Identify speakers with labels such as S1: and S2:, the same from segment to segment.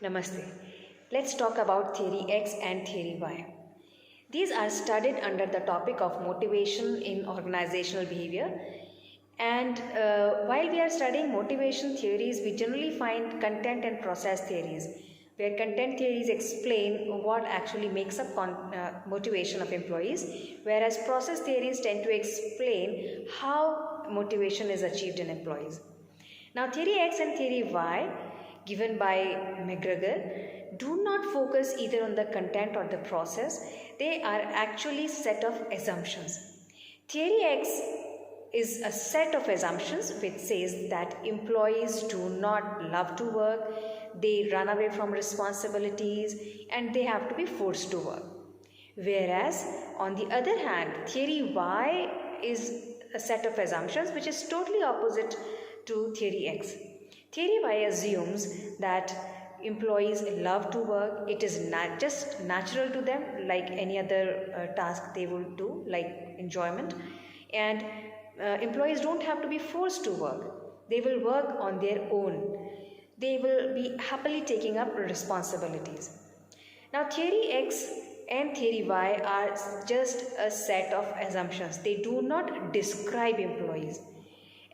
S1: Namaste. Let's talk about theory X and theory Y. These are studied under the topic of motivation in organizational behavior. And while we are studying motivation theories, we generally find content and process theories, where content theories explain what actually makes up motivation of employees, whereas process theories tend to explain how motivation is achieved in employees. Now, theory X and theory Y, given by McGregor, do not focus either on the content or the process. They are actually set of assumptions. Theory X is a set of assumptions which says that employees do not love to work, they run away from responsibilities, and they have to be forced to work. Whereas, on the other hand, theory Y is a set of assumptions which is totally opposite to theory X. Theory Y assumes that employees love to work, it is just natural to them like any other task they would do, like enjoyment, and employees don't have to be forced to work. They will work on their own. They will be happily taking up responsibilities. Now, theory X and theory Y are just a set of assumptions. They do not describe employees.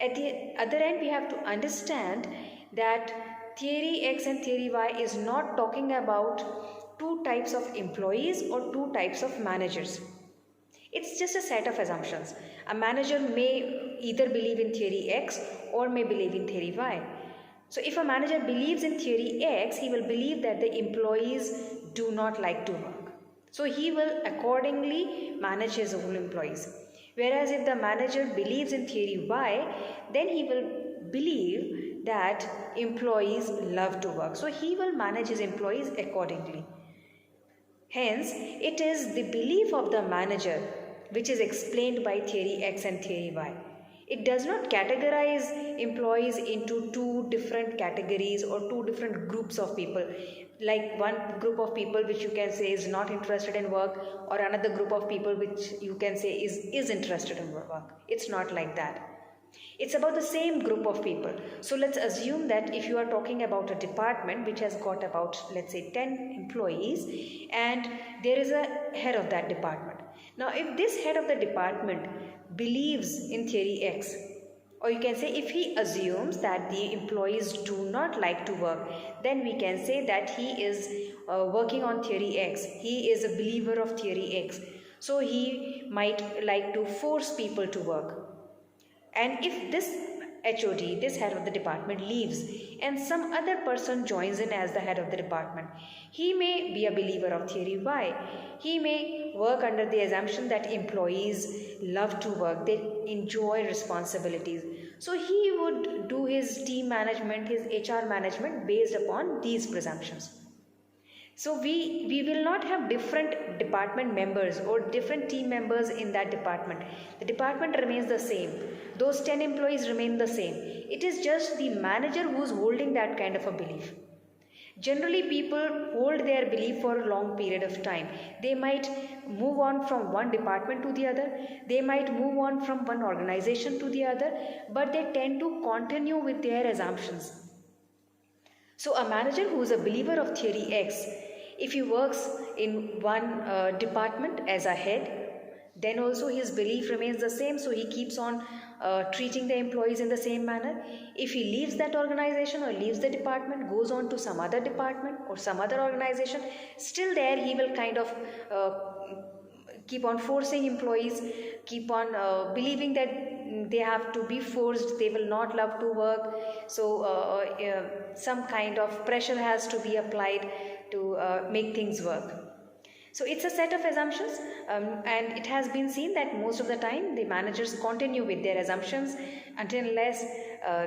S1: At the other end, we have to understand that theory X and theory Y is not talking about two types of employees or two types of managers. It's just a set of assumptions. A manager may either believe in theory X or may believe in theory Y. So if a manager believes in theory X, he will believe that the employees do not like to work. So he will accordingly manage his own employees. Whereas if the manager believes in theory Y, then he will believe that employees love to work. So he will manage his employees accordingly. Hence, it is the belief of the manager which is explained by theory X and theory Y. It does not categorize employees into two different categories or two different groups of people, like one group of people which you can say is not interested in work, or another group of people which you can say is interested in work. It's not like that. It's about the same group of people. So let's assume that if you are talking about a department which has got about, let's say, 10 employees, and there is a head of that department. Now, if this head of the department believes in theory X, or you can say if he assumes that the employees do not like to work, then we can say that he is working on theory X. He is a believer of theory X. So he might like to force people to work. And if this HOD, this head of the department, leaves and some other person joins in as the head of the department, he may be a believer of theory Y. He may work under the assumption that employees love to work, they enjoy responsibilities. So he would do his team management, his HR management based upon these presumptions. So we will not have different department members or different team members in that department. The department remains the same. Those 10 employees remain the same. It is just the manager who is holding that kind of a belief. Generally, people hold their belief for a long period of time. They might move on from one department to the other. They might move on from one organization to the other, but they tend to continue with their assumptions. So a manager who is a believer of theory X, if he works in one department as a head, then also his belief remains the same, so he keeps on treating the employees in the same manner. If he leaves that organization or leaves the department, goes on to some other department or some other organization, still there he will kind of keep on forcing employees, keep on believing that they have to be forced, they will not love to work. So some kind of pressure has to be applied to make things work. So it's a set of assumptions, and it has been seen that most of the time the managers continue with their assumptions unless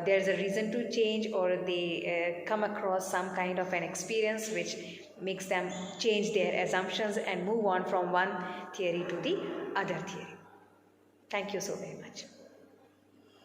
S1: there's a reason to change, or they come across some kind of an experience which makes them change their assumptions and move on from one theory to the other theory. Thank you so very much.